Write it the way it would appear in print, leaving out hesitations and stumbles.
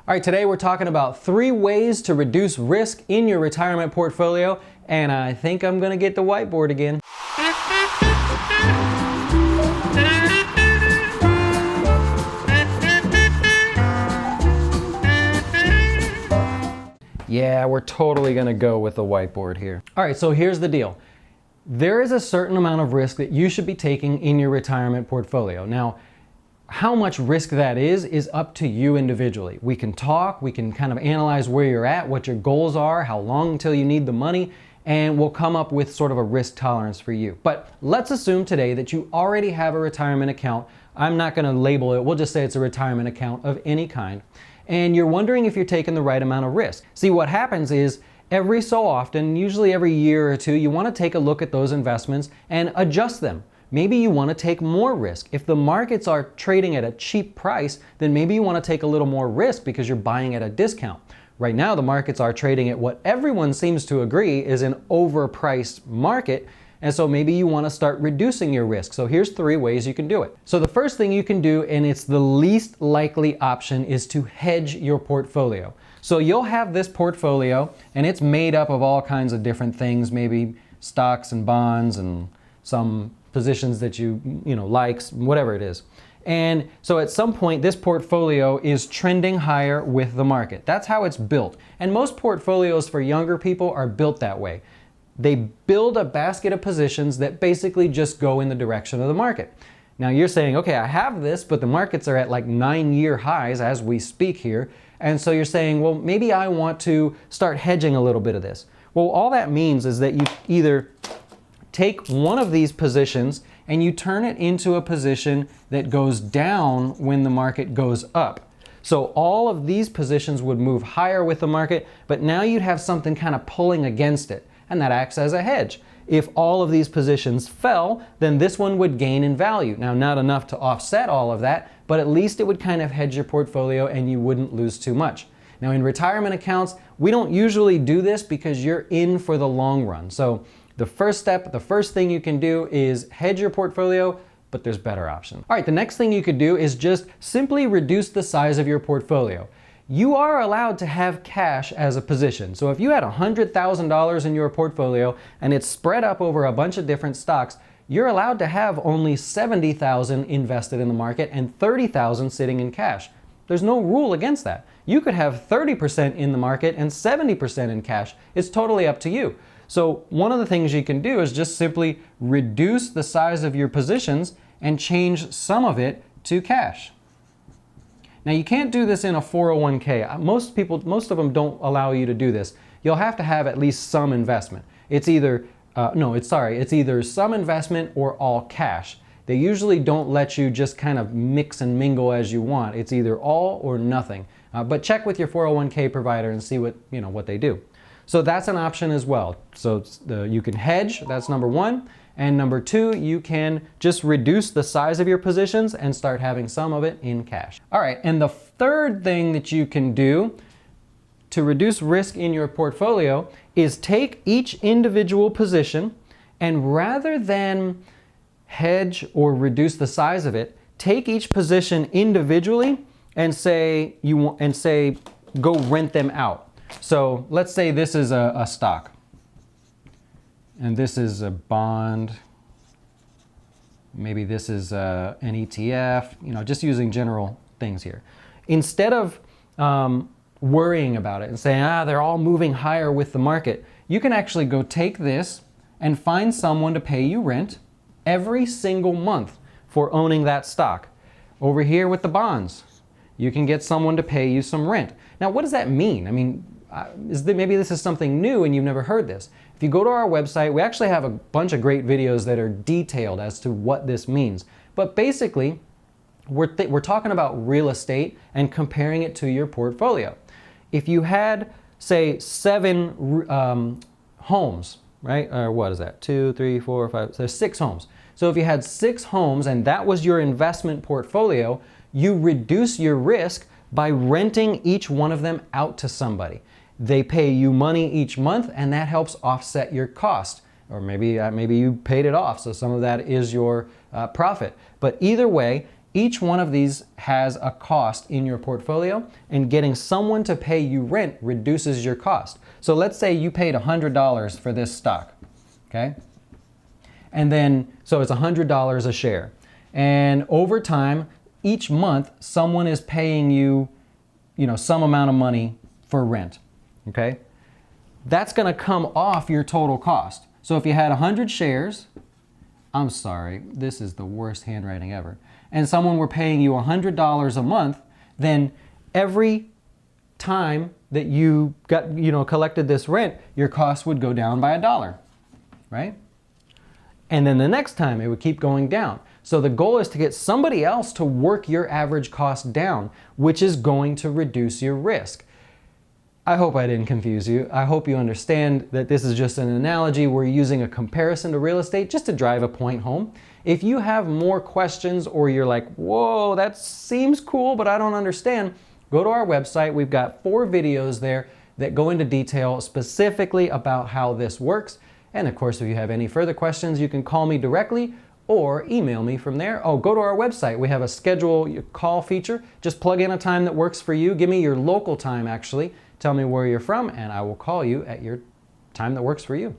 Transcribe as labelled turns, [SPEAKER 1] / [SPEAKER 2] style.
[SPEAKER 1] All right, today we're talking about 3 ways to reduce risk in your retirement portfolio, and I think I'm gonna get the whiteboard again. Yeah, we're totally gonna go with the whiteboard here. All right, so here's the deal. There is a certain amount of risk that you should be taking in your retirement portfolio. Now, how much risk that is up to you individually. We can talk, we can kind of analyze where you're at, what your goals are, how long until you need the money, and we'll come up with sort of a risk tolerance for you. But let's assume today that you already have a retirement account. I'm not gonna label it, we'll just say it's a retirement account of any kind. And you're wondering if you're taking the right amount of risk. See, what happens is every so often, usually every year or two, you wanna take a look at those investments and adjust them. Maybe you want to take more risk. If the markets are trading at a cheap price, then maybe you want to take a little more risk because you're buying at a discount. Right now, the markets are trading at what everyone seems to agree is an overpriced market, and so maybe you want to start reducing your risk. So here's 3 ways you can do it. So the first thing you can do, and it's the least likely option, is to hedge your portfolio. So you'll have this portfolio, and it's made up of all kinds of different things, maybe stocks and bonds and some positions that you likes, whatever it is. And so at some point, this portfolio is trending higher with the market. That's how it's built. And most portfolios for younger people are built that way. They build a basket of positions that basically just go in the direction of the market. Now you're saying, okay, I have this, but the markets are at like 9-year highs as we speak here. And so you're saying, well, maybe I want to start hedging a little bit of this. Well, all that means is that you either take one of these positions and you turn it into a position that goes down when the market goes up. So all of these positions would move higher with the market, but now you'd have something kind of pulling against it, and that acts as a hedge. If all of these positions fell, then this one would gain in value. Now, not enough to offset all of that, but at least it would kind of hedge your portfolio and you wouldn't lose too much. Now, in retirement accounts, we don't usually do this because you're in for the long run. So the first step, the first thing you can do is hedge your portfolio, but there's better options. All right, the next thing you could do is just simply reduce the size of your portfolio. You are allowed to have cash as a position. So if you had $100,000 in your portfolio and it's spread up over a bunch of different stocks, you're allowed to have only $70,000 invested in the market and $30,000 sitting in cash. There's no rule against that. You could have 30% in the market and 70% in cash. It's totally up to you. So one of the things you can do is just simply reduce the size of your positions and change some of it to cash. Now you can't do this in a 401k. Most of them don't allow you to do this. You'll have to have at least some investment. It's either some investment or all cash. They usually don't let you just kind of mix and mingle as you want. It's either all or nothing. But check with your 401k provider and see what they do. So that's an option as well. So you can hedge, that's number 1. And number 2, you can just reduce the size of your positions and start having some of it in cash. All right, and the third thing that you can do to reduce risk in your portfolio is take each individual position and rather than hedge or reduce the size of it, take each position individually and say go rent them out. So let's say this is a stock, and this is a bond, maybe this is an ETF, just using general things here. Instead of worrying about it and saying, they're all moving higher with the market, you can actually go take this and find someone to pay you rent every single month for owning that stock. Over here with the bonds, you can get someone to pay you some rent. Now, what does that mean? I mean, maybe this is something new and you've never heard this. If you go to our website, we actually have a bunch of great videos that are detailed as to what this means. But basically, we're talking about real estate and comparing it to your portfolio. If you had, say, 7 homes, right? Or what is that? 2, 3, 4, 5, so 6 homes. So if you had 6 homes and that was your investment portfolio, you reduce your risk by renting each one of them out to somebody. They pay you money each month and that helps offset your cost. Or maybe you paid it off, so some of that is your profit. But either way, Each one of these has a cost in your portfolio, and getting someone to pay you rent reduces your cost. So let's say you paid $100 for this stock, okay? And then, so it's $100 a share. And over time, each month, someone is paying you, some amount of money for rent, okay? That's gonna come off your total cost. So if you had 100 shares, I'm sorry, this is the worst handwriting ever, and someone were paying you $100 a month, then every time that you got, collected this rent, your cost would go down by $1, right? And then the next time it would keep going down. So the goal is to get somebody else to work your average cost down, which is going to reduce your risk. I hope I didn't confuse you. I hope you understand that this is just an analogy. We're using a comparison to real estate just to drive a point home. If you have more questions or you're like, whoa, that seems cool, but I don't understand, go to our website. We've got 4 videos there that go into detail specifically about how this works. And of course, if you have any further questions, you can call me directly or email me from there. Oh, go to our website. We have a schedule call feature. Just plug in a time that works for you. Give me your local time, actually. Tell me where you're from, and I will call you at your time that works for you.